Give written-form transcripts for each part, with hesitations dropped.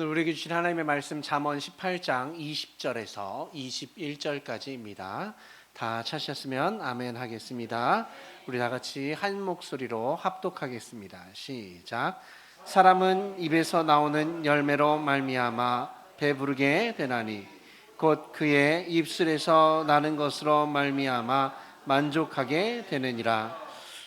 오늘 우리에게 주신 하나님의 말씀 잠언 18장 20절에서 21절까지입니다. 다 찾으셨으면 아멘 하겠습니다. 우리 다 같이 한 목소리로 합독하겠습니다. 시작. 사람은 입에서 나오는 열매로 말미암아 배부르게 되나니 곧 그의 입술에서 나는 것으로 말미암아 만족하게 되느니라.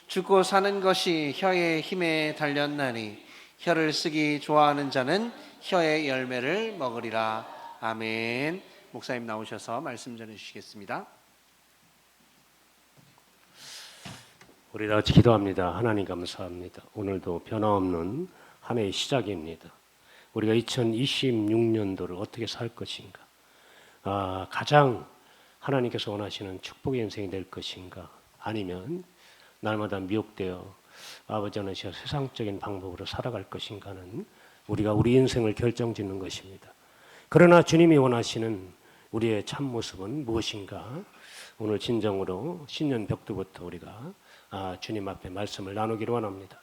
죽고 사는 것이 혀의 힘에 달렸나니 혀를 쓰기 좋아하는 자는 혀의 열매를 먹으리라. 아멘. 목사님 나오셔서 말씀 전해주시겠습니다. 우리 다 같이 기도합니다. 하나님 감사합니다. 오늘도 변함없는 한 해의 시작입니다. 우리가 2026년도를 어떻게 살 것인가? 가장 하나님께서 원하시는 축복의 인생이 될 것인가? 아니면 날마다 미혹되어 아버지 하나님 세상적인 방법으로 살아갈 것인가는 우리가 우리 인생을 결정짓는 것입니다. 그러나 주님이 원하시는 우리의 참모습은 무엇인가? 오늘 진정으로 신년 벽두부터 우리가 주님 앞에 말씀을 나누기를 원합니다.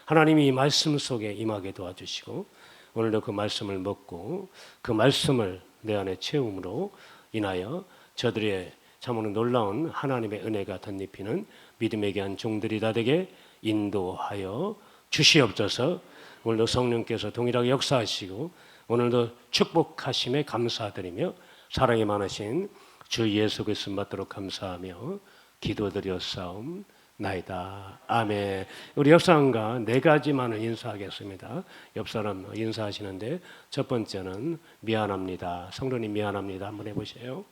하나님이 이 말씀 속에 임하게 도와주시고 오늘도 그 말씀을 먹고 그 말씀을 내 안에 채움으로 인하여 저들의 참으로 놀라운 하나님의 은혜가 덧입히는 믿음에 대한 종들이 다 되게 인도하여 주시옵소서. 오늘도 성령께서 동일하게 역사하시고 오늘도 축복하심에 감사드리며 사랑이 많으신 주 예수 그리스도 받도록 감사하며 기도드렸사옵나이다. 아멘. 우리 옆사람과 네 가지만을 인사하겠습니다. 옆사람 인사하시는데 첫 번째는 미안합니다. 성도님 미안합니다. 한번 해보세요.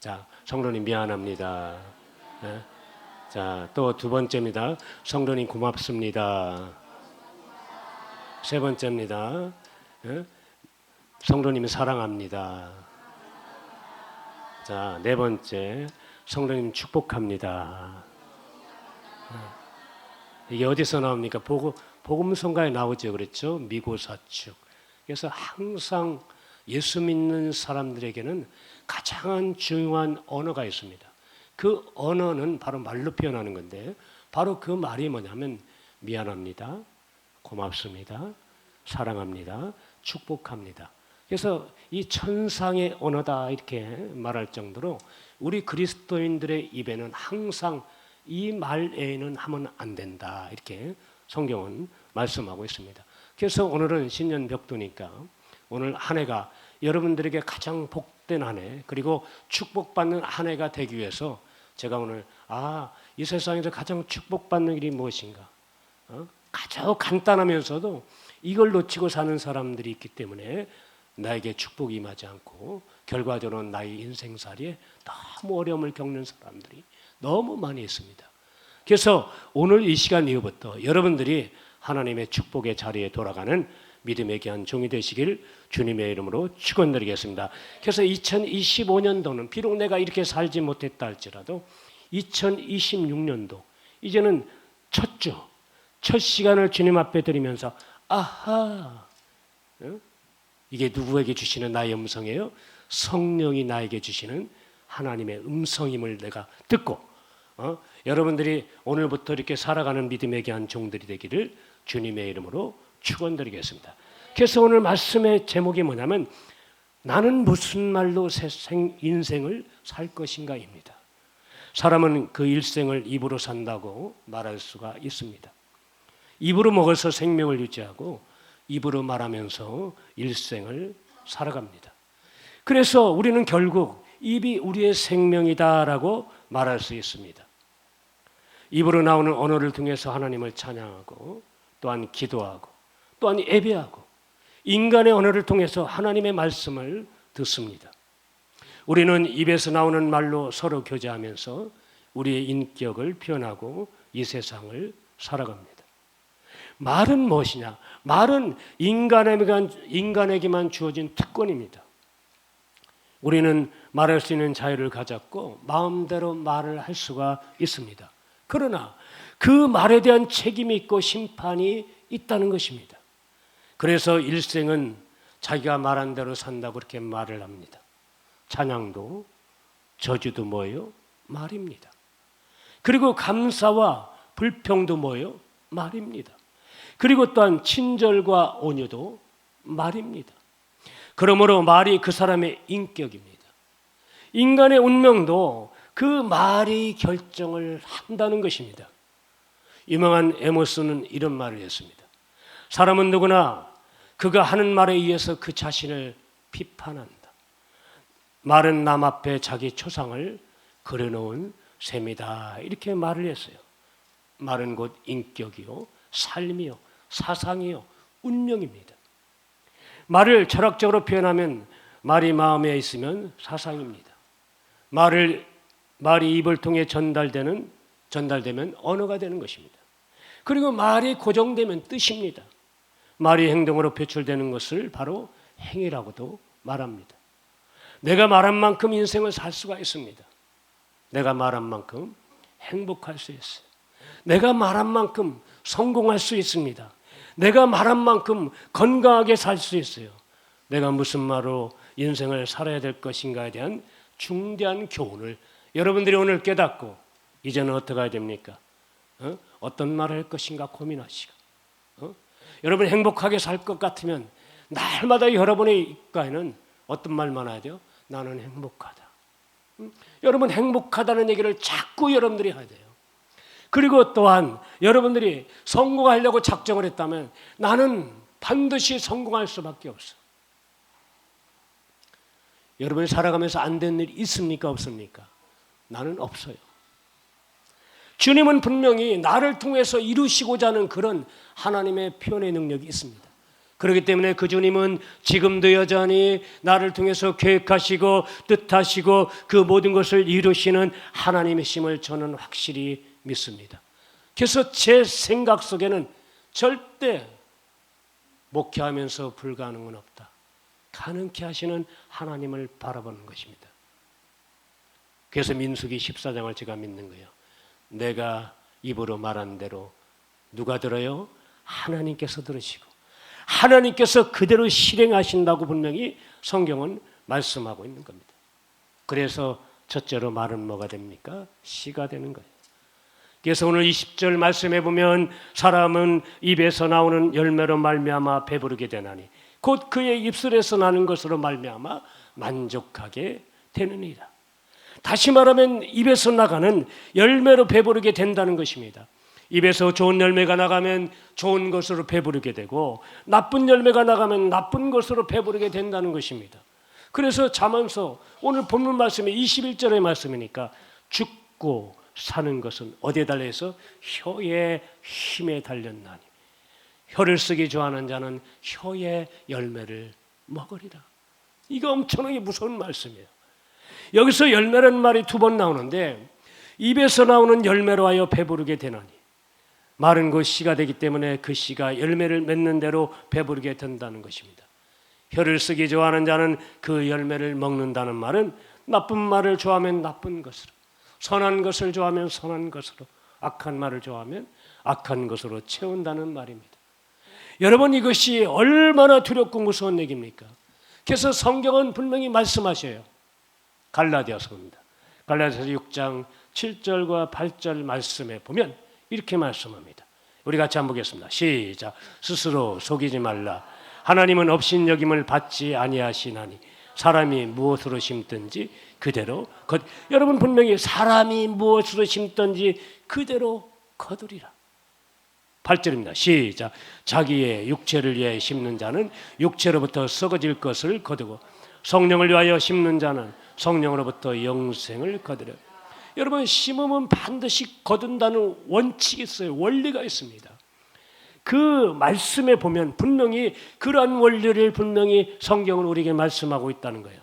자, 성도님 미안합니다. 네. 자, 또 두 번째입니다. 성도님 고맙습니다. 세 번째입니다. 네. 성도님 사랑합니다. 자, 네 번째 성도님 축복합니다. 이게 어디서 나옵니까? 복음성가에 나오죠. 그렇죠? 미고사축. 그래서 항상 예수 믿는 사람들에게는 가장 중요한 언어가 있습니다. 그 언어는 바로 말로 표현하는 건데 바로 그 말이 뭐냐면 미안합니다. 고맙습니다. 사랑합니다. 축복합니다. 그래서 이 천상의 언어다 이렇게 말할 정도로 우리 그리스도인들의 입에는 항상 이 말 외에는 하면 안 된다 이렇게 성경은 말씀하고 있습니다. 그래서 오늘은 신년 벽두니까 오늘 한 해가 여러분들에게 가장 복된 한 해 그리고 축복받는 한 해가 되기 위해서 제가 오늘 이 세상에서 가장 축복받는 일이 무엇인가? 가장 간단하면서도 이걸 놓치고 사는 사람들이 있기 때문에 나에게 축복이 임하지 않고 결과적으로 나의 인생살이에 너무 어려움을 겪는 사람들이 너무 많이 있습니다. 그래서 오늘 이 시간 이후부터 여러분들이 하나님의 축복의 자리에 돌아가는 믿음에 귀한 종이 되시길 주님의 이름으로 축원드리겠습니다. 그래서 2025년도는 비록 내가 이렇게 살지 못했다 할지라도 2026년도 이제는 첫 주, 첫 시간을 주님 앞에 드리면서 이게 누구에게 주시는 나의 음성이에요? 성령이 나에게 주시는 하나님의 음성임을 내가 듣고 여러분들이 오늘부터 이렇게 살아가는 믿음에 대한 종들이 되기를 주님의 이름으로 축원드리겠습니다. 그래서 오늘 말씀의 제목이 뭐냐면 나는 무슨 말로 인생을 살 것인가입니다. 사람은 그 일생을 입으로 산다고 말할 수가 있습니다. 입으로 먹어서 생명을 유지하고 입으로 말하면서 일생을 살아갑니다. 그래서 우리는 결국 입이 우리의 생명이다라고 말할 수 있습니다. 입으로 나오는 언어를 통해서 하나님을 찬양하고 또한 기도하고 또한 예배하고 인간의 언어를 통해서 하나님의 말씀을 듣습니다. 우리는 입에서 나오는 말로 서로 교제하면서 우리의 인격을 표현하고 이 세상을 살아갑니다. 말은 무엇이냐? 말은 인간에게만 주어진 특권입니다. 우리는 말할 수 있는 자유를 가졌고 마음대로 말을 할 수가 있습니다. 그러나 그 말에 대한 책임이 있고 심판이 있다는 것입니다. 그래서 일생은 자기가 말한 대로 산다고 그렇게 말을 합니다. 찬양도 저주도 뭐예요? 말입니다. 그리고 감사와 불평도 뭐예요? 말입니다. 그리고 또한 친절과 온유도 말입니다. 그러므로 말이 그 사람의 인격입니다. 인간의 운명도 그 말이 결정을 한다는 것입니다. 유명한 에모스는 이런 말을 했습니다. 사람은 누구나 그가 하는 말에 의해서 그 자신을 비판한다. 말은 남 앞에 자기 초상을 그려놓은 셈이다. 이렇게 말을 했어요. 말은 곧 인격이요, 삶이요, 사상이요, 운명입니다. 말을 철학적으로 표현하면 말이 마음에 있으면 사상입니다. 말이 입을 통해 전달되면 언어가 되는 것입니다. 그리고 말이 고정되면 뜻입니다. 말이 행동으로 표출되는 것을 바로 행위라고도 말합니다. 내가 말한 만큼 인생을 살 수가 있습니다. 내가 말한 만큼 행복할 수 있어요. 내가 말한 만큼 성공할 수 있습니다. 내가 말한 만큼 건강하게 살 수 있어요. 내가 무슨 말로 인생을 살아야 될 것인가에 대한 중대한 교훈을 여러분들이 오늘 깨닫고 이제는 어떻게 해야 됩니까? 어떤 말을 할 것인가 고민하시고 여러분 행복하게 살 것 같으면 날마다 여러분의 입가에는 어떤 말만 해야 돼요? 나는 행복하다. 여러분 행복하다는 얘기를 자꾸 여러분들이 해야 돼요. 그리고 또한 여러분들이 성공하려고 작정을 했다면 나는 반드시 성공할 수밖에 없어. 여러분이 살아가면서 안 되는 일이 있습니까? 없습니까? 나는 없어요. 주님은 분명히 나를 통해서 이루시고자 하는 그런 하나님의 표현의 능력이 있습니다. 그렇기 때문에 그 주님은 지금도 여전히 나를 통해서 계획하시고 뜻하시고 그 모든 것을 이루시는 하나님이심을 저는 확실히 믿습니다. 그래서 제 생각 속에는 절대 목회하면서 불가능은 없다. 가능케 하시는 하나님을 바라보는 것입니다. 그래서 민수기 14장을 제가 믿는 거예요. 내가 입으로 말한 대로 누가 들어요? 하나님께서 들으시고 하나님께서 그대로 실행하신다고 분명히 성경은 말씀하고 있는 겁니다. 그래서 첫째로 말은 뭐가 됩니까? 씨가 되는 거예요. 그래서 오늘 20절 말씀해 보면 사람은 입에서 나오는 열매로 말미암아 배부르게 되나니 곧 그의 입술에서 나는 것으로 말미암아 만족하게 되느니라. 다시 말하면 입에서 나가는 열매로 배부르게 된다는 것입니다. 입에서 좋은 열매가 나가면 좋은 것으로 배부르게 되고 나쁜 열매가 나가면 나쁜 것으로 배부르게 된다는 것입니다. 그래서 잠언서 오늘 본문 말씀이 21절의 말씀이니까 죽고 사는 것은 어디에 달려서 혀의 힘에 달렸나니 혀를 쓰기 좋아하는 자는 혀의 열매를 먹으리라. 이거 엄청나게 무서운 말씀이에요. 여기서 열매라는 말이 두 번 나오는데 입에서 나오는 열매로 하여 배부르게 되나니 말은 그 씨가 되기 때문에 그 씨가 열매를 맺는 대로 배부르게 된다는 것입니다. 혀를 쓰기 좋아하는 자는 그 열매를 먹는다는 말은 나쁜 말을 좋아하면 나쁜 것으로 선한 것을 좋아하면 선한 것으로 악한 말을 좋아하면 악한 것으로 채운다는 말입니다. 여러분 이것이 얼마나 두렵고 무서운 얘기입니까? 그래서 성경은 분명히 말씀하셔요. 갈라디아서입니다. 갈라디아서 6장 7절과 8절 말씀에 보면 이렇게 말씀합니다. 우리 같이 한번 보겠습니다. 시작. 스스로 속이지 말라. 하나님은 업신여김을 받지 아니하시나니 사람이 무엇으로 심든지 그대로 여러분 분명히 사람이 무엇으로 심든지 그대로 거두리라. 8절입니다. 시작. 자기의 육체를 위해 심는 자는 육체로부터 썩어질 것을 거두고 성령을 위하여 심는 자는 성령으로부터 영생을 거두려. 여러분 심으면 반드시 거둔다는 원칙이 있어요. 원리가 있습니다. 그 말씀에 보면 분명히 그러한 원리를 분명히 성경은 우리에게 말씀하고 있다는 거예요.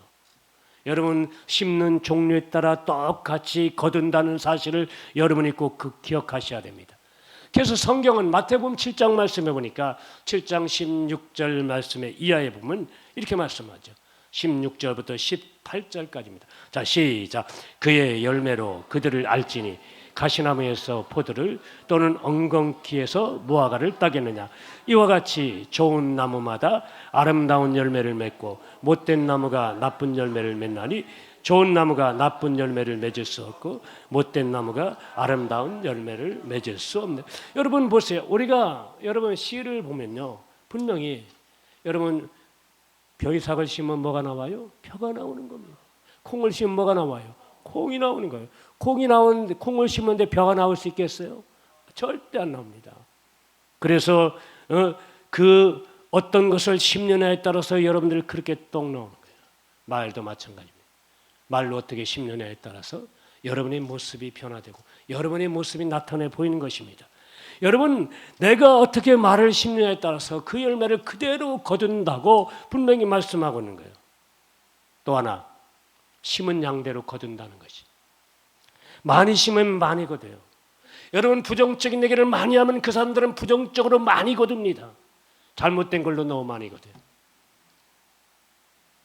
여러분 심는 종류에 따라 똑같이 거둔다는 사실을 여러분이 꼭 기억하셔야 됩니다. 그래서 성경은 마태복음 7장 말씀해 보니까 7장 16절 말씀에 이하에 보면 이렇게 말씀하죠. 16절부터 18절까지입니다. 자, 시작. 그의 열매로 그들을 알지니 가시나무에서 포도를 또는 엉겅퀴에서 무화과를 따겠느냐. 이와 같이 좋은 나무마다 아름다운 열매를 맺고 못된 나무가 나쁜 열매를 맺나니 좋은 나무가 나쁜 열매를 맺을 수 없고 못된 나무가 아름다운 열매를 맺을 수 없네. 여러분 보세요. 우리가 여러분 시를 보면요. 분명히 여러분 벼이삭을 심으면 뭐가 나와요? 벼가 나오는 겁니다. 콩을 심으면 뭐가 나와요? 콩이 나오는 거예요. 콩이 나오는데 콩을 심는데 벼가 나올 수 있겠어요? 절대 안 나옵니다. 그래서 그 어떤 것을 심느냐에 따라서 여러분들 그렇게 똑 나오는 거예요. 말도 마찬가지입니다. 말로 어떻게 심느냐에 따라서 여러분의 모습이 변화되고 여러분의 모습이 나타내 보이는 것입니다. 여러분, 내가 어떻게 말을 심느냐에 따라서 그 열매를 그대로 거둔다고 분명히 말씀하고 있는 거예요. 또 하나, 심은 양대로 거둔다는 것이. 많이 심으면 많이 거둬요. 여러분, 부정적인 얘기를 많이 하면 그 사람들은 부정적으로 많이 거둡니다. 잘못된 걸로 너무 많이 거둬요.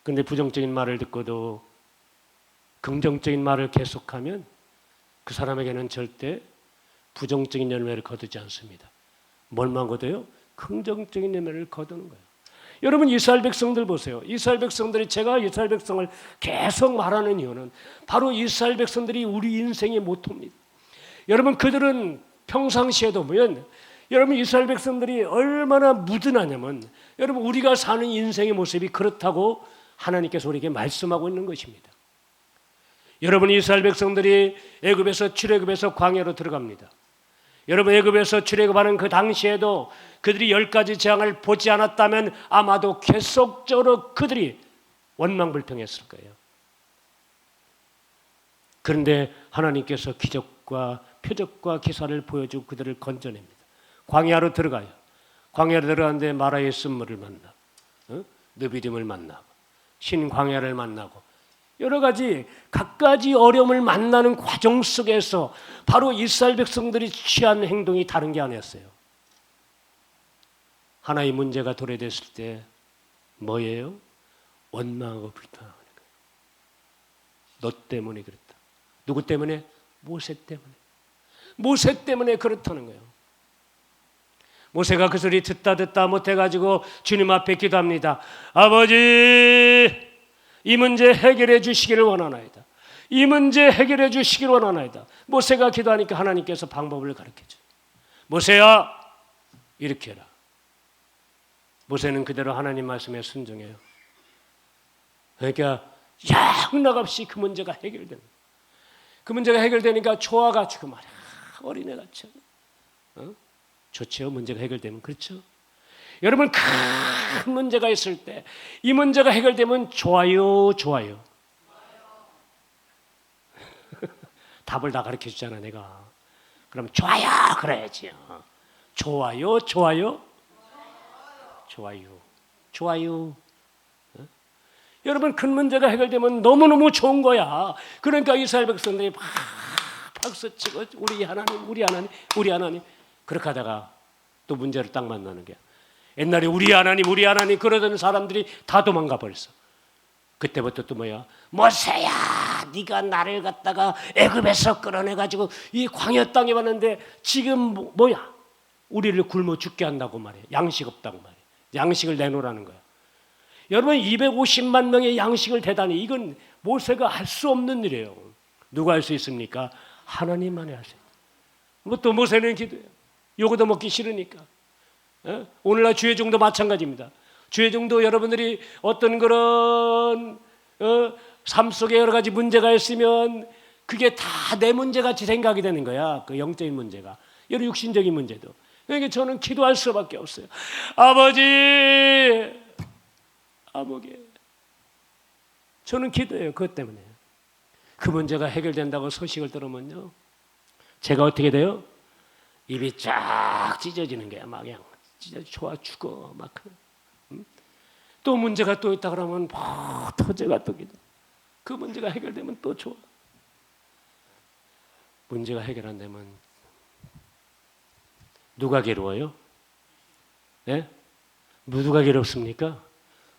그런데 부정적인 말을 듣고도 긍정적인 말을 계속하면 그 사람에게는 절대 부정적인 열매를 거두지 않습니다. 뭘만 거둬요? 긍정적인 열매를 거두는 거예요. 여러분, 이스라엘 백성들 보세요. 이스라엘 백성들이, 제가 이스라엘 백성을 계속 말하는 이유는 바로 이스라엘 백성들이 우리 인생의 모토입니다. 여러분, 그들은 평상시에도 보면 여러분, 이스라엘 백성들이 얼마나 무든하냐면 여러분, 우리가 사는 인생의 모습이 그렇다고 하나님께서 우리에게 말씀하고 있는 것입니다. 여러분, 이스라엘 백성들이 애굽에서 출애굽해서 광야로 들어갑니다. 여러분, 애굽에서 출애굽하는 그 당시에도 그들이 10가지 재앙을 보지 않았다면 아마도 계속적으로 그들이 원망불평했을 거예요. 그런데 하나님께서 기적과 표적과 기사를 보여주고 그들을 건져냅니다. 광야로 들어가요. 광야로 들어가는데 마라의 쓴물을 만나고 느비딤을 만나고 신광야를 만나고 여러 가지 갖가지 어려움을 만나는 과정 속에서 바로 이스라엘 백성들이 취한 행동이 다른 게 아니었어요. 하나의 문제가 도래됐을 때 뭐예요? 원망하고 불평하는 거예요. 너 때문에 그랬다. 누구 때문에? 모세 때문에. 모세 때문에 그렇다는 거예요. 모세가 그 소리 듣다 못해가지고 주님 앞에 기도합니다. 아버지, 이 문제 해결해 주시기를 원하나이다. 이 문제 해결해 주시기를 원하나이다. 모세가 기도하니까 하나님께서 방법을 가르쳐줘요. 모세야, 이렇게 해라. 모세는 그대로 하나님 말씀에 순종해요. 그러니까 양락없이 그 문제가 해결됩니다. 그 문제가 해결되니까 좋아가지고 말이야. 어린애같이. 좋죠. 문제가 해결되면. 그렇죠. 여러분, 큰 문제가 있을 때 이 문제가 해결되면 좋아요. 답을 다 가르쳐 주잖아 내가. 그럼 좋아요 그래야지. 좋아요. 여러분, 큰 문제가 해결되면 너무너무 좋은 거야. 그러니까 이스라엘 백성들이 막 박수치고 우리 하나님 그렇게 하다가 또 문제를 딱 만나는 거야. 옛날에 우리 하나님 그러던 사람들이 다 도망가 버렸어. 그때부터 또 뭐야? 모세야, 네가 나를 갖다가 애굽에서 끌어내가지고 이 광야 땅에 왔는데 지금 뭐야? 우리를 굶어 죽게 한다고 말이야. 양식 없다고 말이야. 양식을 내놓으라는 거야. 여러분, 250만 명의 양식을 대단히, 이건 모세가 할 수 없는 일이에요. 누가 할 수 있습니까? 하나님만이 할 수 있어요. 뭐 또 모세는 기도해요. 요거도 먹기 싫으니까. 오늘날 주의종도 마찬가지입니다. 주의종도 여러분들이 어떤 그런 삶 속에 여러 가지 문제가 있으면 그게 다 내 문제같이 생각이 되는 거야. 그 영적인 문제가. 여러 육신적인 문제도. 그러니까 저는 기도할 수밖에 없어요. 아버지, 아버게. 저는 기도해요. 그것 때문에. 그 문제가 해결된다고 소식을 들으면요. 제가 어떻게 돼요? 입이 쫙 찢어지는 거야. 막 그냥 진짜 좋아 죽어. 막. 또 문제가 또 있다 그러면 터져가 또 기도. 그 문제가 해결되면 또 좋아. 문제가 해결 안 되면 누가 괴로워요? 네? 누가 괴롭습니까?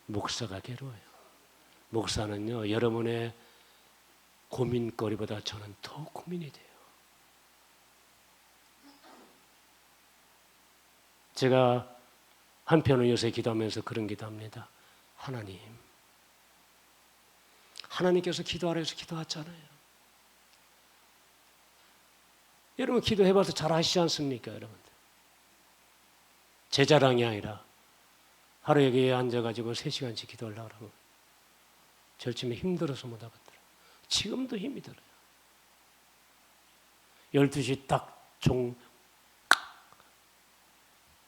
목사가 괴로워요. 목사는요, 여러분의 고민거리보다 저는 더 고민이 돼요. 제가 한편은 요새 기도하면서 그런 기도합니다. 하나님께서 기도하라 해서 기도하잖아요. 여러분, 기도해봐서 잘 아시지 않습니까, 여러분들? 제 자랑이 아니라 하루 여기에 앉아가지고 3시간씩 기도하려고 그러면 절침에 힘들어서 못 하겠더라. 지금도 힘이 들어요. 12시 딱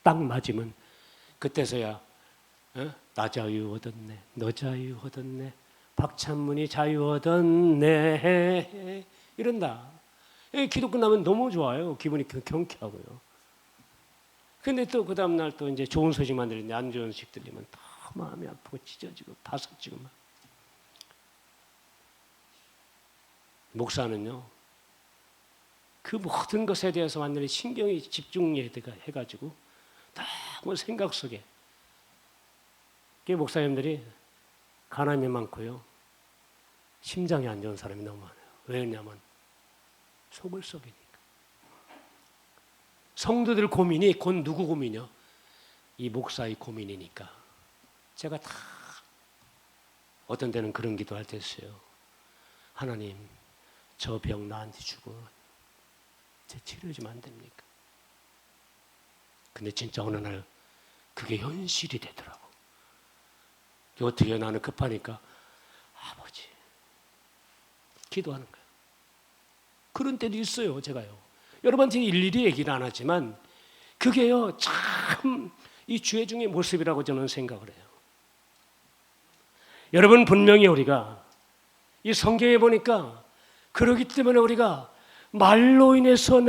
맞으면 그때서야 나 자유 얻었네, 너 자유 얻었네, 박찬문이 자유 얻었네 이런다. 기도 끝나면 너무 좋아요. 기분이 경쾌하고요. 근데 또 그 다음날 또 이제 좋은 소식만 들리는데 안 좋은 소식 들리면 더 마음이 아프고 찢어지고 바삭지고 막. 목사는요, 그 모든 것에 대해서 완전히 신경이 집중해가지고 너무 생각 속에. 그 목사님들이 가난이 많고요, 심장이 안 좋은 사람이 너무 많아요. 왜냐면 속을 썩이니까. 성도들 고민이 곧 누구 고민이요? 이 목사의 고민이니까. 제가 다 어떤 때는 그런 기도할 때 있어요. 하나님, 저 병 나한테 주고 제 치료해 주면 안 됩니까? 근데 진짜 어느 날 그게 현실이 되더라고. 어떻게 나는 급하니까 아버지 기도하는 거예요. 그런 때도 있어요. 제가요, 여러분한테 일일이 얘기를 안 하지만 그게요 참 이 주의 중의 모습이라고 저는 생각을 해요. 여러분, 분명히 우리가 이 성경에 보니까 그렇기 때문에 우리가 말로 인해서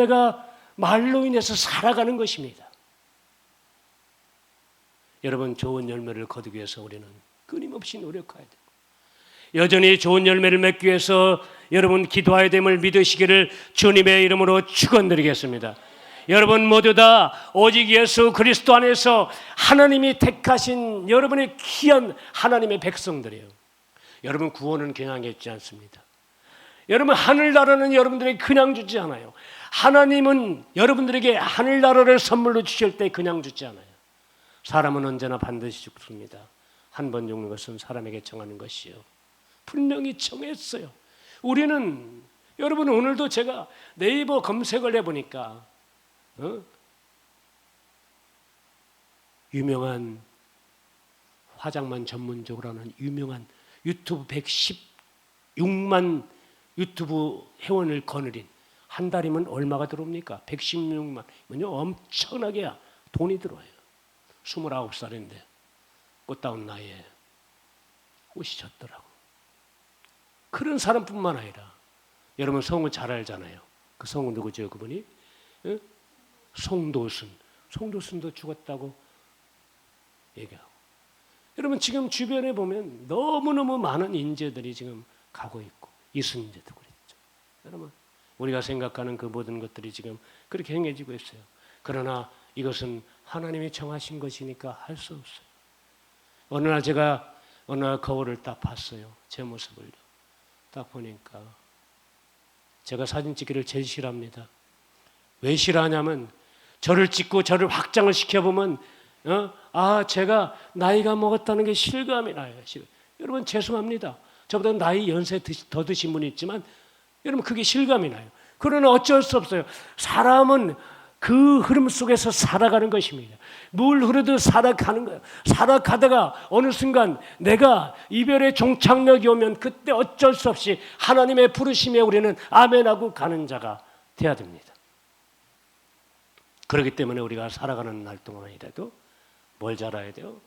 살아가는 것입니다. 여러분, 좋은 열매를 거두기 위해서 우리는 끊임없이 노력해야 돼요. 여전히 좋은 열매를 맺기 위해서 여러분 기도해야 됨을 믿으시기를 주님의 이름으로 축원드리겠습니다. 여러분 모두 다 오직 예수 그리스도 안에서 하나님이 택하신 여러분의 귀한 하나님의 백성들이에요. 여러분 구원은 그냥 있지 않습니다. 여러분 하늘나라는 여러분들에게 그냥 주지 않아요. 하나님은 여러분들에게 하늘나라를 선물로 주실 때 그냥 주지 않아요. 사람은 언제나 반드시 죽습니다. 한 번 죽는 것은 사람에게 정하는 것이요, 분명히 정했어요. 우리는 여러분, 오늘도 제가 네이버 검색을 해보니까 유명한 화장만 전문적으로 하는 유명한 유튜브 116만 유튜브 회원을 거느린, 한 달이면 얼마가 들어옵니까? 116만 이면요 엄청나게 돈이 들어와요. 29살인데 꽃다운 나이에 꽃이 졌더라고. 그런 사람뿐만 아니라 여러분 성우 잘 알잖아요. 그 성우 누구죠? 그분이 송도순도 죽었다고 얘기하고. 여러분 지금 주변에 보면 너무너무 많은 인재들이 지금 가고 있고, 이순재도 그랬죠. 여러분 우리가 생각하는 그 모든 것들이 지금 그렇게 행해지고 있어요. 그러나 이것은 하나님이 정하신 것이니까 할 수 없어요. 어느 날 제가 거울을 딱 봤어요. 제 모습을요. 딱 보니까 제가 사진 찍기를 제일 싫어합니다. 왜 싫어하냐면 저를 찍고 저를 확장을 시켜보면 제가 나이가 먹었다는 게 실감이 나요. 여러분 죄송합니다. 저보다 나이 연세 더 드신 분이 있지만 여러분 그게 실감이 나요. 그러나 어쩔 수 없어요. 사람은 그 흐름 속에서 살아가는 것입니다. 물 흐르듯 살아가는 거예요. 살아가다가 어느 순간 내가 이별의 종착역이 오면 그때 어쩔 수 없이 하나님의 부르심에 우리는 아멘하고 가는 자가 돼야 됩니다. 그렇기 때문에 우리가 살아가는 날 동안이라도 뭘 잘해야 돼요?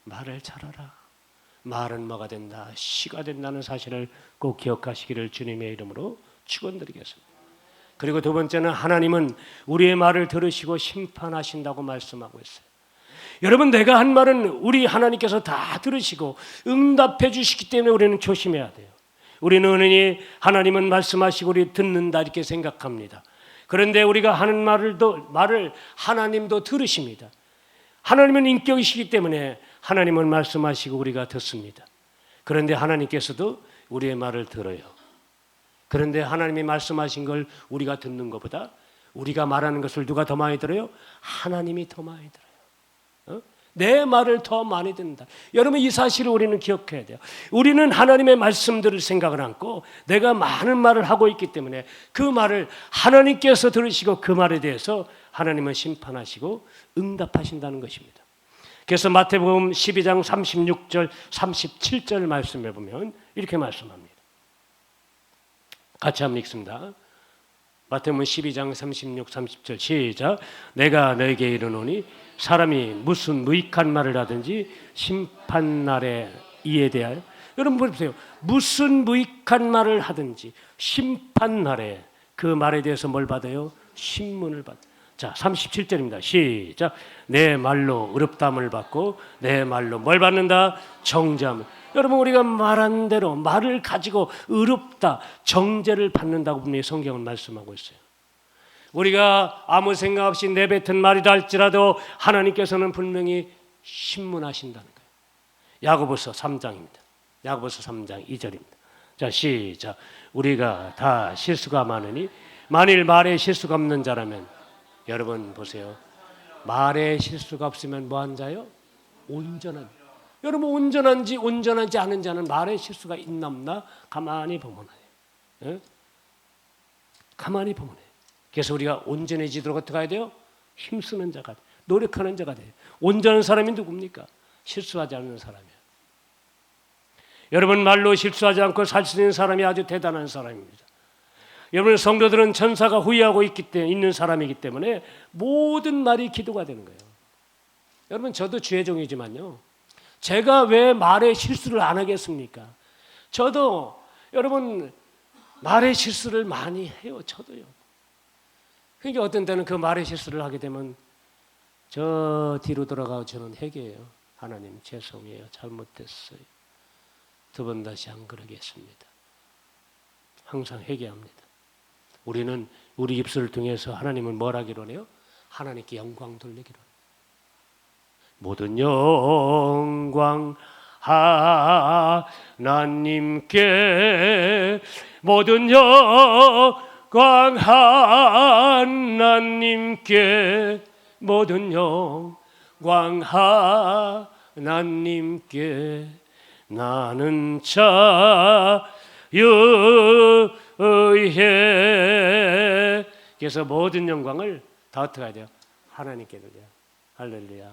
말을 잘하라. 말은 뭐가 된다? 시가 된다는 사실을 꼭 기억하시기를 주님의 이름으로 축원드리겠습니다. 그리고 두 번째는 하나님은 우리의 말을 들으시고 심판하신다고 말씀하고 있어요. 여러분 내가 한 말은 우리 하나님께서 다 들으시고 응답해 주시기 때문에 우리는 조심해야 돼요. 우리는 흔히 하나님은 말씀하시고 우리 듣는다 이렇게 생각합니다. 그런데 우리가 하는 말을 하나님도 들으십니다. 하나님은 인격이시기 때문에 하나님은 말씀하시고 우리가 듣습니다. 그런데 하나님께서도 우리의 말을 들어요. 그런데 하나님이 말씀하신 걸 우리가 듣는 것보다 우리가 말하는 것을 누가 더 많이 들어요? 하나님이 더 많이 들어요. 내 말을 더 많이 듣는다. 여러분 이 사실을 우리는 기억해야 돼요. 우리는 하나님의 말씀들을 생각을 않고 내가 많은 말을 하고 있기 때문에 그 말을 하나님께서 들으시고 그 말에 대해서 하나님은 심판하시고 응답하신다는 것입니다. 그래서 마태복음 12장 36절 37절 말씀해 보면 이렇게 말씀합니다. 같이 한번 읽습니다. 마태복음 12장 36, 30절 시작. 내가 너에게 이르노니 사람이 무슨 무익한 말을 하든지 심판날에 이에 대하여, 여러분 보세요. 무슨 무익한 말을 하든지 심판날에 그 말에 대해서 뭘 받아요? 신문을 받아요. 자, 37절입니다. 시작. 내 말로 의롭다함을 받고 내 말로 뭘 받는다? 정죄함을. 여러분 우리가 말한 대로 말을 가지고 의롭다, 정죄를 받는다고 분명히 성경은 말씀하고 있어요. 우리가 아무 생각 없이 내뱉은 말이라 할지라도 하나님께서는 분명히 신문하신다는 거예요. 야고보서 3장입니다. 야고보서 3장 2절입니다. 자, 시작. 우리가 다 실수가 많으니 만일 말에 실수가 없는 자라면, 여러분 보세요. 말에 실수가 없으면 뭐한 자요? 온전한. 여러분 온전한지 온전하지 않은 자는 말에 실수가 있나 없나 가만히 보면 해요. 예? 가만히 보면 해요. 그래서 우리가 온전해지도록 어떻게 해야 돼요? 힘쓰는 자가, 노력하는 자가 돼요. 온전한 사람이 누굽니까? 실수하지 않는 사람이에요. 여러분 말로 실수하지 않고 살 수 있는 사람이 아주 대단한 사람입니다. 여러분 성도들은 천사가 후회하고 있는 사람이기 때문에 모든 말이 기도가 되는 거예요. 여러분 저도 주의 종이지만요. 제가 왜 말에 실수를 안 하겠습니까? 저도 여러분 말에 실수를 많이 해요. 저도요. 그러니까 어떤 때는 그 말에 실수를 하게 되면 저 뒤로 돌아가고 저는 회개해요. 하나님 죄송해요. 잘못했어요. 두 번 다시 안 그러겠습니다. 항상 회개합니다. 우리는 우리 입술을 통해서 하나님을 뭘 하기로 해요? 하나님께 영광 돌리기로 해요. 모든 영광 하나님께, 모든 영광 하나님께, 모든 영광 하나님께, 나는 자유의해. 그래서 모든 영광을 다 어떻게 해야 돼요? 하나님께 돌려요. 할렐루야.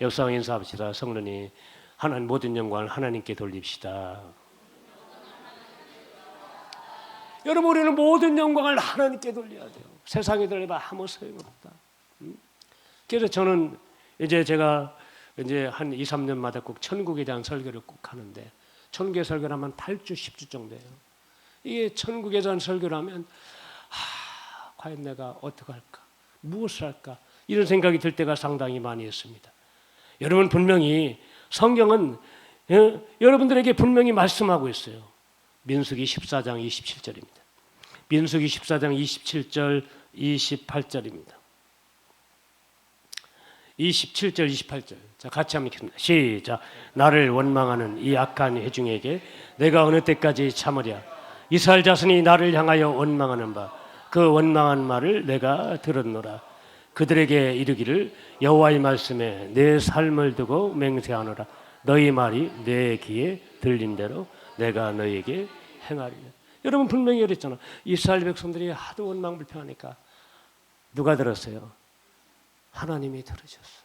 역사와 인사합시다. 성도님, 하나님 모든 영광을 하나님께 돌립시다. 여러분 우리는 모든 영광을 하나님께 돌려야 돼요. 세상에 돌려봐 아무 소용없다. 그래서 저는 제가 한 2, 3년마다 꼭 천국에 대한 설교를 꼭 하는데, 천국의 설교를 하면 8주, 10주 정도예요. 이게 천국에 대한 설교를 하면 과연 내가 어떻게 할까? 무엇을 할까? 이런 생각이 들 때가 상당히 많이 있습니다. 여러분 분명히 성경은 여러분들에게 분명히 말씀하고 있어요. 민수기 14장 27절입니다. 민수기 14장 27절 28절입니다. 27절 28절. 자, 같이 한번 읽겠습니다. 시작. 나를 원망하는 이 악한 회중에게 내가 어느 때까지 참으랴. 이스라엘 자손이 나를 향하여 원망하는 바 그 원망한 말을 내가 들었노라. 그들에게 이르기를 여호와의 말씀에 내 삶을 두고 맹세하노라. 너희 말이 내 귀에 들린 대로 내가 너희에게 행하리라. 여러분 분명히 그랬잖아. 이스라엘 백성들이 하도 원망 불평하니까 누가 들었어요? 하나님이 들으셨어.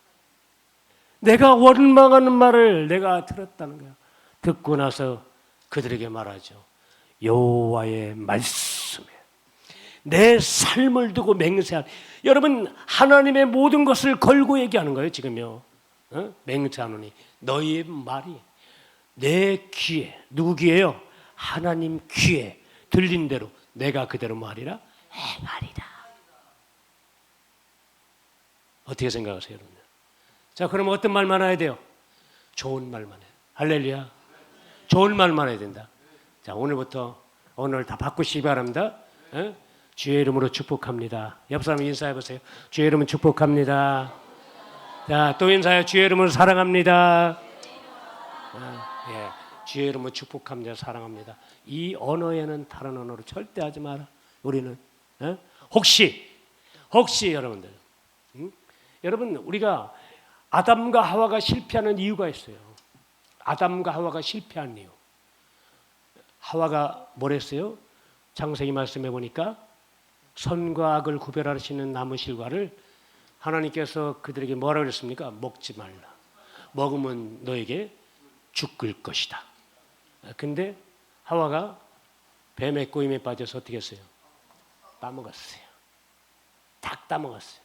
내가 원망하는 말을 내가 들었다는 거야. 듣고 나서 그들에게 말하죠. 여호와의 말씀에 내 삶을 두고 맹세한. 여러분 하나님의 모든 것을 걸고 얘기하는 거예요 지금요. 맹세하노니 너희의 말이 내 귀에, 누구 귀에요? 하나님 귀에 들린 대로 내가 그대로 말이라 행하리라. 어떻게 생각하세요 여러분? 자, 그럼 어떤 말만 해야 돼요? 좋은 말만 해요. 할렐루야. 좋은 말만 해야 된다. 자, 오늘부터 오늘 다 바꾸시기 바랍니다. 주의 이름으로 축복합니다. 옆 사람 인사해 보세요. 주의 이름은 축복합니다. 자, 또 인사해요. 주의 이름으로 사랑합니다. 예, 주의 이름으로 축복합니다. 사랑합니다. 이 언어에는 다른 언어로 절대 하지 마라. 우리는 혹시 여러분들, 여러분 우리가 아담과 하와가 실패하는 이유가 있어요. 아담과 하와가 실패한 이유. 하와가 뭘 했어요? 창세기 말씀해 보니까 선과 악을 구별하시는 나무 실과를 하나님께서 그들에게 뭐라고 그랬습니까? 먹지 말라. 먹으면 너에게 죽을 것이다. 근데 하와가 뱀의 꼬임에 빠져서 어떻게 했어요? 따먹었어요. 딱 따먹었어요.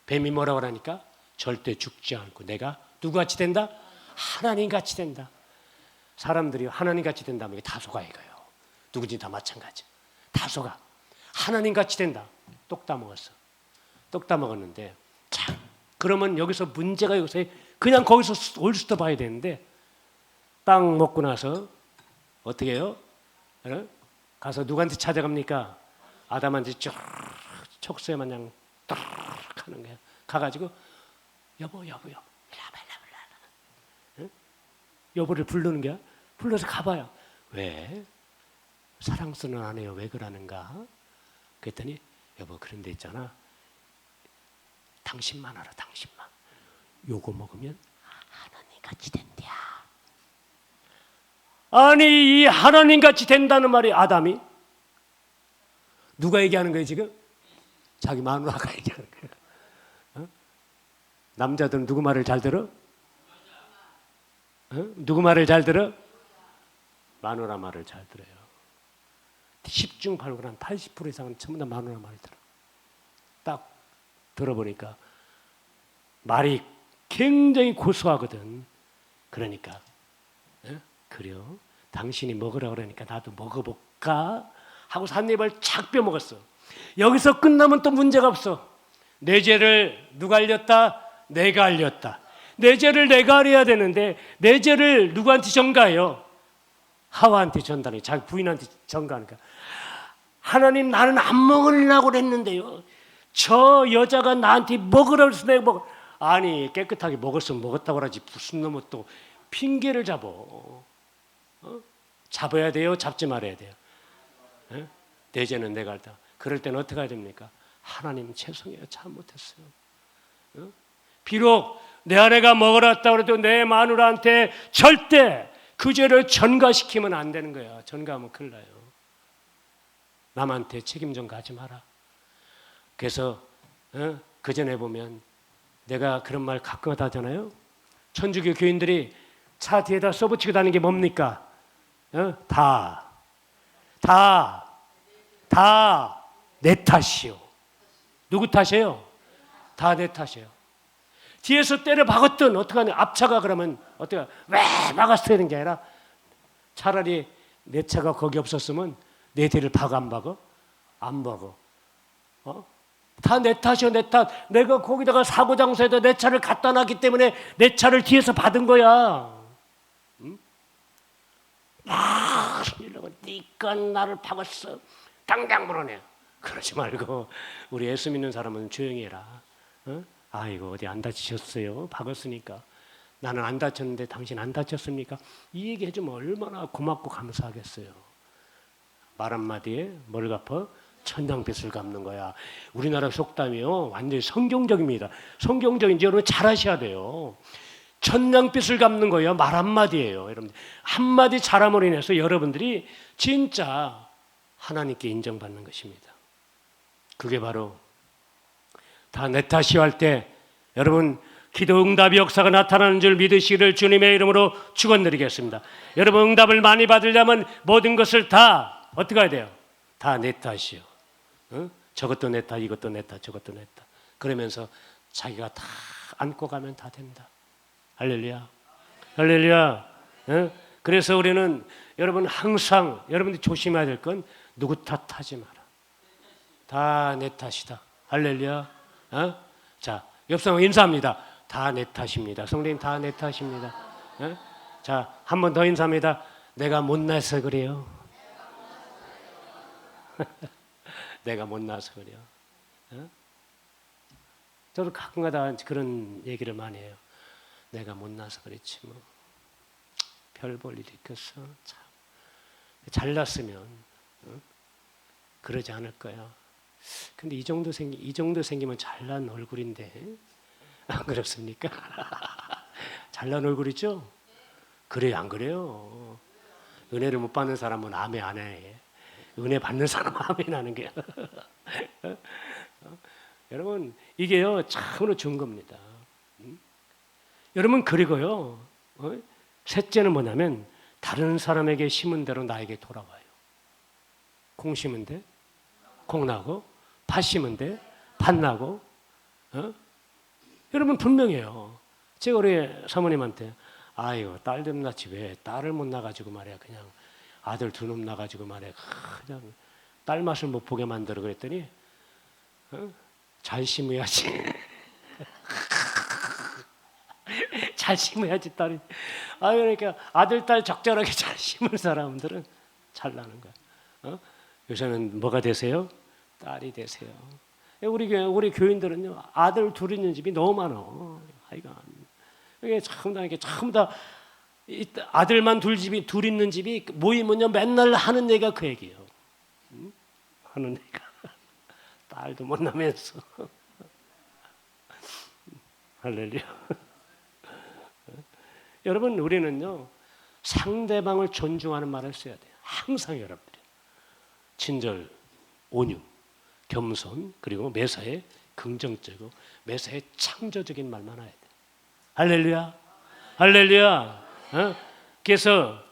뱀이 뭐라고 하니까 절대 죽지 않고 내가 누구같이 된다? 하나님같이 된다. 사람들이 하나님같이 된다면 이게 다 속아 이거예요. 누구든지 다 마찬가지. 다 속아. 하나님같이 된다. 똑 따먹었어. 똑 따먹었는데 자, 그러면 여기서 문제가 여기서 그냥 거기서 올수도 봐야 되는데 빵 먹고 나서 어떻게 해요? 가서 누구한테 찾아갑니까? 아담한테 쭉 촉수에 마냥 딱 하는 거야. 가가지고 여보 여보를 부르는 거야. 불러서 가봐요. 왜? 사랑스러운 아내요. 왜 그러는가? 그랬더니 여보 그런 데 있잖아. 당신만 알아. 당신만. 요거 먹으면 하나님같이 된대야. 아니 이 하나님같이 된다는 말이 아담이 누가 얘기하는 거예요 지금? 자기 마누라가 얘기하는 거예요. 남자들은 누구 말을 잘 들어? 누구 말을 잘 들어? 마누라 말을 잘 들어요. 10중 8구 한 80% 이상은 전부 다 마누라 말을 들어. 딱 들어보니까 말이 굉장히 고소하거든. 그러니까 그래요. 당신이 먹으라고 그러니까 나도 먹어볼까? 하고서 한 입을 착 빼먹었어. 여기서 끝나면 또 문제가 없어. 내 죄를 누가 알렸다? 내가 알렸다. 내 죄를 내가 알아야 되는데 내 죄를 누구한테 전가해요? 하와한테 전달해. 자기 부인한테 전가하니까 하나님 나는 안 먹으려고 그랬는데요. 저 여자가 나한테 먹으라고 해서 내가 먹어. 아니 깨끗하게 먹었으면 먹었다고 하지 무슨 놈은 또 핑계를 잡어. 잡아야 돼요? 잡지 말아야 돼요? 내 죄는 내가 알다. 그럴 때는 어떻게 해야 됩니까? 하나님 죄송해요. 잘못했어요. 비록 내 아내가 먹으랬다고 해도 내 마누라한테 절대 그 죄를 전가시키면 안 되는 거야. 전가하면 큰일 나요. 남한테 책임 전가하지 마라. 그래서 그 전에 보면 내가 그런 말 가끔 하잖아요. 천주교 교인들이 차 뒤에다 써붙이고 다니는 게 뭡니까? 다 내 탓이요. 누구 탓이에요? 다 내 탓이에요. 뒤에서 때려 박았던 어떡하냐? 앞차가 그러면 어떻게 왜 박았어야 되는 게 아니라 차라리 내 차가 거기 없었으면 내 뒤를 박아 안 박아? 안 박아. 다 내 탓이요, 내 탓. 내가 거기다가 사고 장소에다 내 차를 갖다 놨기 때문에 내 차를 뒤에서 받은 거야. 이러고 니가 나를 박았어. 당장 물어내. 그러지 말고 우리 예수 믿는 사람은 조용히 해라. 아이고 어디 안 다치셨어요? 박았으니까. 나는 안 다쳤는데 당신 안 다쳤습니까? 이 얘기 해주면 얼마나 고맙고 감사하겠어요. 말 한마디에 뭘 갚아? 천냥빚을 갚는 거야. 우리나라 속담이요 완전히 성경적입니다. 성경적인지 여러분 잘 하셔야 돼요. 천냥빚을 갚는 거예요. 말 한마디예요. 여러분 한마디 잘함으로 인해서 여러분들이 진짜 하나님께 인정받는 것입니다. 그게 바로 다 내 탓이요 할 때 여러분 기도 응답의 역사가 나타나는 줄 믿으시기를 주님의 이름으로 축원드리겠습니다. 여러분 응답을 많이 받으려면 모든 것을 다 어떻게 해야 돼요? 다 내 탓이요. 저것도 내 탓, 이것도 내 탓, 저것도 내 탓. 그러면서 자기가 다 안고 가면 다 된다. 할렐루야. 할렐루야. 그래서 우리는 여러분 항상 여러분들이 조심해야 될 건 누구 탓하지 마라. 다 내 탓이다. 할렐루야. 자, 옆 사람 인사합니다. 다 내 탓입니다. 성도님 다 내 탓입니다. 자, 한 번 더 인사합니다. 내가 못나서 그래요. 내가 못나서 그래요. 저도 가끔가다 그런 얘기를 많이 해요. 내가 못나서 그랬지 뭐. 별 볼 일이 있겠어. 참. 잘났으면 그러지 않을 거야. 근데 이 정도 생기면 잘난 얼굴인데 안 그렇습니까? 잘난 얼굴이죠? 그래요, 안 그래요? 은혜를 못 받는 사람은 아멘 안 해. 은혜 받는 사람은 아멘 하는 게야. 여러분 이게요 참으로 좋은 겁니다. 여러분 그리고요. 셋째는 뭐냐면 다른 사람에게 심은 대로 나에게 돌아와요. 콩 심은 데 콩 나고, 팥 심은 데 팥 나고. 여러분 분명해요. 제가 우리 사모님한테 아유 딸 좀 낳지 왜 딸을 못 낳아가지고 말이야 그냥 아들 두 놈 낳아가지고 말이야 그냥 딸 맛을 못 보게 만들어 그랬더니 잘 심어야지. 잘 심어야지 딸이. 아 그러니까 아들 딸 적절하게 잘 심은 사람들은 잘 나는 거야. 요새는 뭐가 되세요? 딸이 되세요. 우리 교인들은요 아들 둘 있는 집이 너무 많어. 하여간 이게 전부 다 아들만 둘 있는 집이 모이면요 맨날 하는 얘기가 그 얘기예요. 하는 얘기가 딸도 못 나면서. 할렐루야. 여러분 우리는요 상대방을 존중하는 말을 써야 돼요. 항상 여러분들이 친절, 온유, 겸손 그리고 매사에 긍정적이고 매사에 창조적인 말만 해야 돼. 할렐루야, 할렐루야. 그래서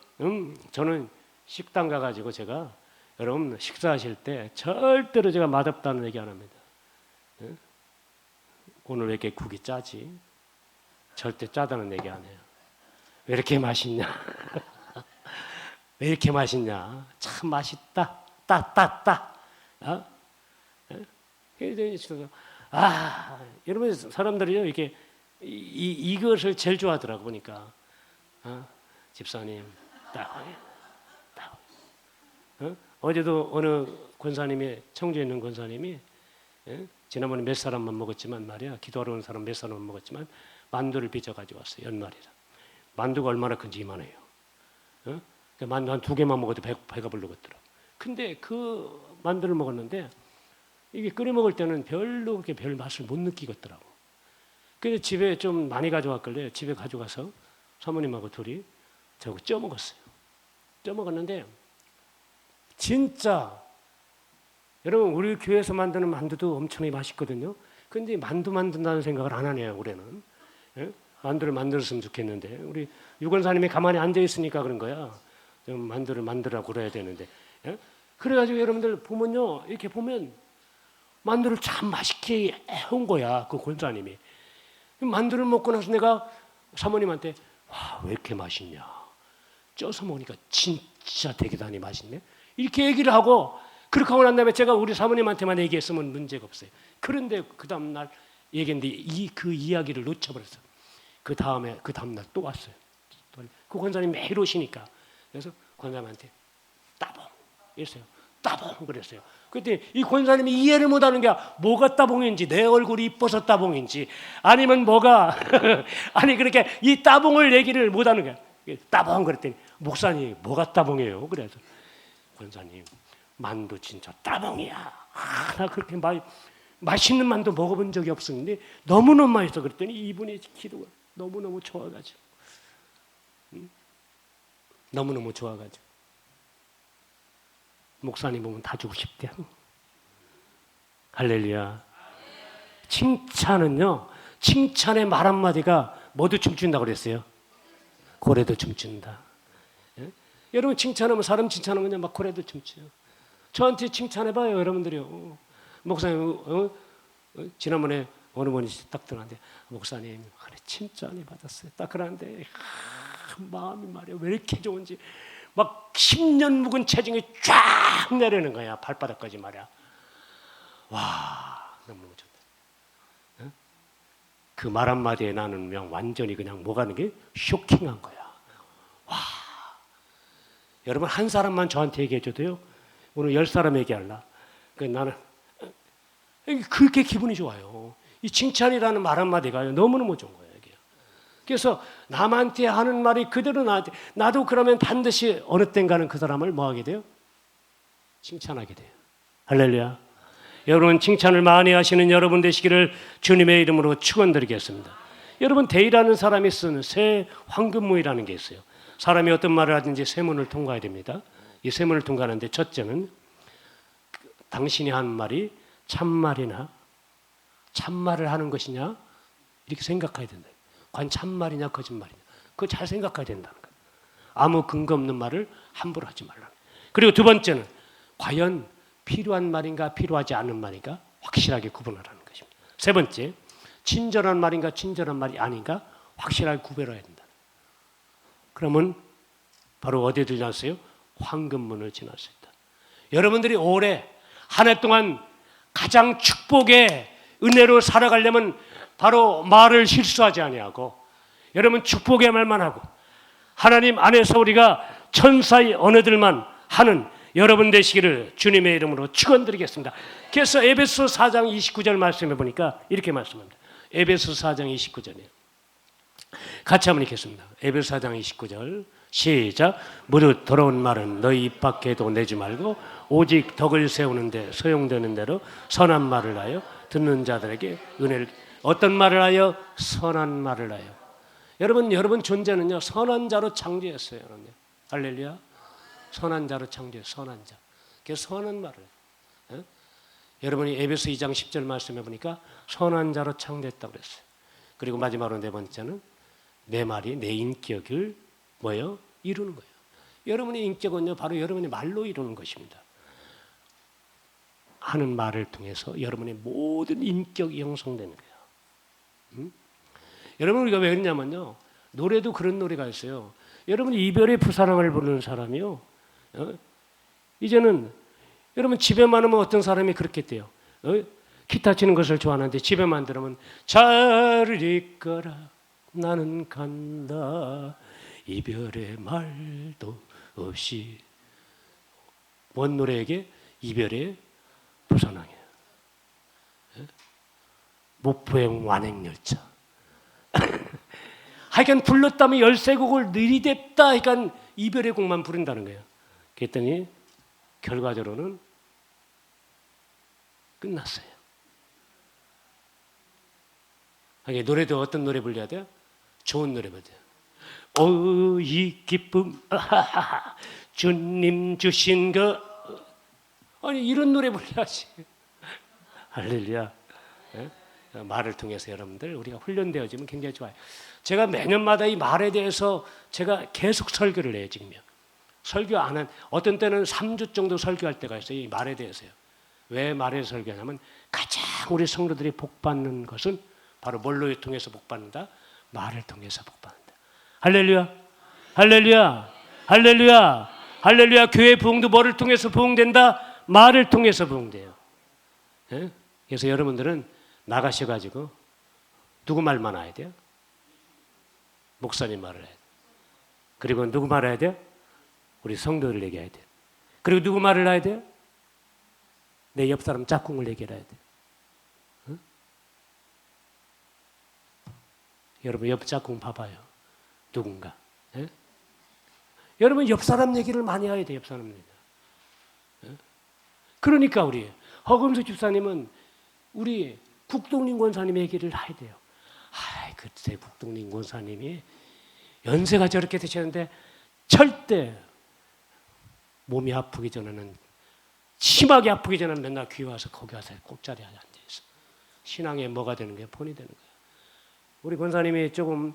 저는 식당 가가지고 제가 여러분 식사하실 때 절대로 제가 맛없다는 얘기 안 합니다. 오늘 왜 이렇게 국이 짜지? 절대 짜다는 얘기 안 해요. 왜 이렇게 맛있냐? 왜 이렇게 맛있냐? 참 맛있다. 따. 여러분 사람들이요 이렇게 이것을 제일 좋아하더라고 보니까. 집사님, 어제도 어느 권사님이 청주에 있는 권사님이 지난번에 몇 사람만 먹었지만 말이야 기도하러 온 사람 몇 사람만 먹었지만 만두를 빚어 가지고 왔어요. 연말이라. 만두가 얼마나 큰지 이만해요. 만두 한 2개만 먹어도 배가 부르겠더라. 근데 그 만두를 먹었는데 이게 끓여 먹을 때는 별로 그렇게 별 맛을 못 느끼겠더라고. 그래서 집에 좀 많이 가져왔길래 집에 가져가서 사모님하고 둘이 저거 쪄 먹었어요. 쪄 먹었는데 진짜 여러분 우리 교회에서 만드는 만두도 엄청나게 맛있거든요. 근데 만두 만든다는 생각을 안 하네요. 올해는. 만두를 만들었으면 좋겠는데 우리 유권사님이 가만히 앉아 있으니까 그런 거야. 좀 만두를 만들라고 그래야 되는데. 그래가지고 여러분들 보면요 이렇게 보면 만두를 참 맛있게 해온 거야 그 권사님이. 만두를 먹고 나서 내가 사모님한테 와, 왜 이렇게 맛있냐? 쪄서 먹으니까 진짜 대단히 맛있네. 이렇게 얘기를 하고 그렇게 하고 난 다음에 제가 우리 사모님한테만 얘기했으면 문제가 없어요. 그런데 그 다음 날 얘기했는데 그 이야기를 놓쳐버렸어. 그 다음 날 또 왔어요. 그 권사님 매일 오시니까 그래서 권사님한테 따봉 이랬어요. 따봉 그랬어요. 그때 이 권사님이 이해를 못하는 게 뭐가 따봉인지 내 얼굴이 이뻐서 따봉인지 아니면 뭐가 아니 그렇게 이 따봉을 얘기를 못하는 거야. 따봉 그랬더니 목사님 뭐가 따봉이에요? 그래서 권사님 만두 진짜 따봉이야. 나 그렇게 맛있는 만두 먹어본 적이 없었는데 너무너무 맛있어. 그랬더니 이분의 기도가 너무너무 좋아가지고 너무너무 좋아가지고 목사님 보면 다 주고 싶대요. 할렐루야. 칭찬은요 칭찬의 말 한마디가 모두 춤춘다고 그랬어요. 고래도 춤춘다. 여러분 칭찬하면 사람 칭찬하면 그냥 막 고래도 춤춰요. 저한테 칭찬해봐요 여러분들이요. 목사님 지난번에 어느 분이 딱 들어왔는데 목사님 그래 칭찬이 받았어요. 딱 그러는데 마음이 말이야 왜 이렇게 좋은지 막 10년 묵은 체중이 쫙 내리는 거야 발바닥까지 말이야. 와 너무너무 좋다. 그 말 한마디에 나는 그냥 완전히 그냥 뭐 가는 게 쇼킹한 거야. 와 여러분 한 사람만 저한테 얘기해줘도요 오늘 10사람 얘기할라. 나는 그렇게 기분이 좋아요. 이 칭찬이라는 말 한마디가 너무너무 좋은 거예요. 이게. 그래서 남한테 하는 말이 그대로 나도 그러면 반드시 어느 땐가는 그 사람을 뭐 하게 돼요? 칭찬하게 돼요. 할렐루야. 여러분 칭찬을 많이 하시는 여러분 되시기를 주님의 이름으로 축원드리겠습니다. 여러분 대의라는 사람이 쓰는 새 황금무이라는 게 있어요. 사람이 어떤 말을 하든지 세 문을 통과해야 됩니다. 이 세 문을 통과하는데 첫째는 당신이 하는 말이 참말이나 참말을 하는 것이냐 이렇게 생각해야 된다. 과연 참말이냐 거짓말이냐. 그거 잘 생각해야 된다는 거예요. 아무 근거 없는 말을 함부로 하지 말라는 거예요. 그리고 두 번째는 과연 필요한 말인가 필요하지 않은 말인가 확실하게 구분하라는 것입니다. 세 번째, 친절한 말인가 친절한 말이 아닌가 확실하게 구별해야 된다. 그러면 바로 어디에 지났어요? 황금문을 지날 수 있다. 여러분들이 올해 한 해 동안 가장 축복의 은혜로 살아가려면 바로 말을 실수하지 아니하고 여러분 축복의 말만 하고 하나님 안에서 우리가 천사의 언어들만 하는 여러분 되시기를 주님의 이름으로 축원드리겠습니다. 그래서 에베소 4장 29절 말씀해 보니까 이렇게 말씀합니다. 에베소 4장 29절이에요. 같이 한번 읽겠습니다. 에베소 4장 29절 시작. 무릇 더러운 말은 너희 입 밖에도 내지 말고 오직 덕을 세우는 데 소용되는 대로 선한 말을 하여 듣는 자들에게 은혜를. 어떤 말을 하여? 선한 말을 하여. 여러분 존재는요 선한 자로 창조했어요. 할렐루야. 선한 자로 창조해. 선한 자. 그래서 선한 말을 해요. 여러분이 에베소 2장 10절 말씀해 보니까 선한 자로 창조했다고 그랬어요. 그리고 마지막으로 네 번째는 내 말이 내 인격을 뭐예요? 이루는 거예요. 여러분의 인격은요 바로 여러분의 말로 이루는 것입니다. 하는 말을 통해서 여러분의 모든 인격이 형성되는 거예요. 여러분 우리가 왜 그러냐면요 노래도 그런 노래가 있어요. 여러분 이별의 부사랑을 부르는 사람이요 이제는 여러분 집에만 오면 어떤 사람이 그렇게 돼요. 기타 치는 것을 좋아하는데 집에만 들으면 잘 있거라 나는 간다 이별의 말도 없이. 뭔 노래에게? 이별의 부산항이에요. 목포행 완행열차. 하여간 불렀다면 13곡을 느리댔다 하여간 이별의 곡만 부른다는 거예요. 그랬더니 결과적으로는 끝났어요. 하여간 노래도 어떤 노래 불러야 돼요? 좋은 노래 불러야 돼요. 오, 이 기쁨, 주님 주신 거. 아니, 이런 노래 불러야지. 할렐루야. 네? 말을 통해서 여러분들, 우리가 훈련되어지면 굉장히 좋아요. 제가 매년마다 이 말에 대해서 제가 계속 설교를 해요, 지금요. 설교 안 한, 어떤 때는 3주 정도 설교할 때가 있어요, 이 말에 대해서요. 왜 말에 설교하냐면, 가장 우리 성도들이 복받는 것은 바로 뭘로 통해서 복받는다? 말을 통해서 복받는다. 할렐루야, 할렐루야, 할렐루야, 할렐루야. 교회 부흥도 뭐를 통해서 부흥된다? 말을 통해서 부흥돼요. 네? 그래서 여러분들은 나가셔가지고 누구 말만 해야 돼요? 목사님 말을 해야 돼요. 그리고 누구 말을 해야 돼요? 우리 성도를 얘기해야 돼요. 그리고 누구 말을 해야 돼요? 내 옆 사람 짝꿍을 얘기해야 돼요. 응? 여러분 옆 짝꿍 봐봐요. 누군가. 예? 여러분 옆 사람 얘기를 많이 해야 돼요. 옆 사람 얘기. 예? 그러니까 우리 허금수 집사님은 우리 국동림 권사님 얘기를 해야 돼요. 아, 그때 국동림 권사님이 연세가 저렇게 되셨는데 절대 몸이 아프기 전에는 심하게 아프기 전에는 맨날 귀에 와서 거기 와서 꼭자리에 앉아있어. 신앙에 뭐가 되는 거예요? 본이 되는 거예요. 우리 권사님이 조금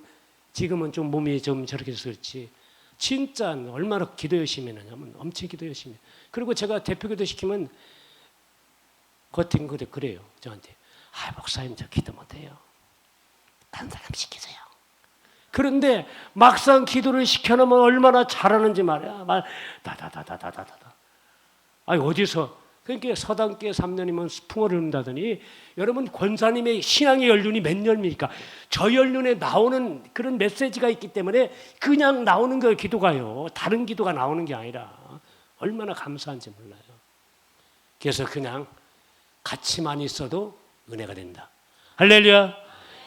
지금은 좀 몸이 좀 저렇게 됐을지 진짜 얼마나 기도 열심히 했냐면 엄청 기도 열심히. 그리고 제가 대표기도 시키면 겉은 그래요. 저한테. 아, 목사님 저 기도 못해요. 다른 사람 시키세요. 그런데 막상 기도를 시켜놓으면 얼마나 잘하는지 말이야. 다다다다다다다. 아니 어디서? 그러니까 서당계 3년이면 풍어를 흔다더니 여러분 권사님의 신앙의 연륜이 몇 년입니까? 저 연륜에 나오는 그런 메시지가 있기 때문에 그냥 나오는 걸 기도가요. 다른 기도가 나오는 게 아니라 얼마나 감사한지 몰라요. 그래서 그냥 같이만 있어도 은혜가 된다. 할렐루야.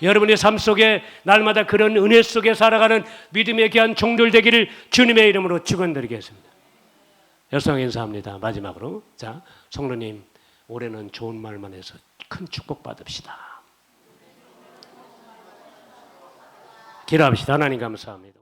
여러분의 삶 속에 날마다 그런 은혜 속에 살아가는 믿음의 귀한 종들 되기를 주님의 이름으로 축원드리겠습니다. 여성 인사합니다. 마지막으로 자 성도님 올해는 좋은 말만 해서 큰 축복 받읍시다. 기도합시다. 하나님 감사합니다.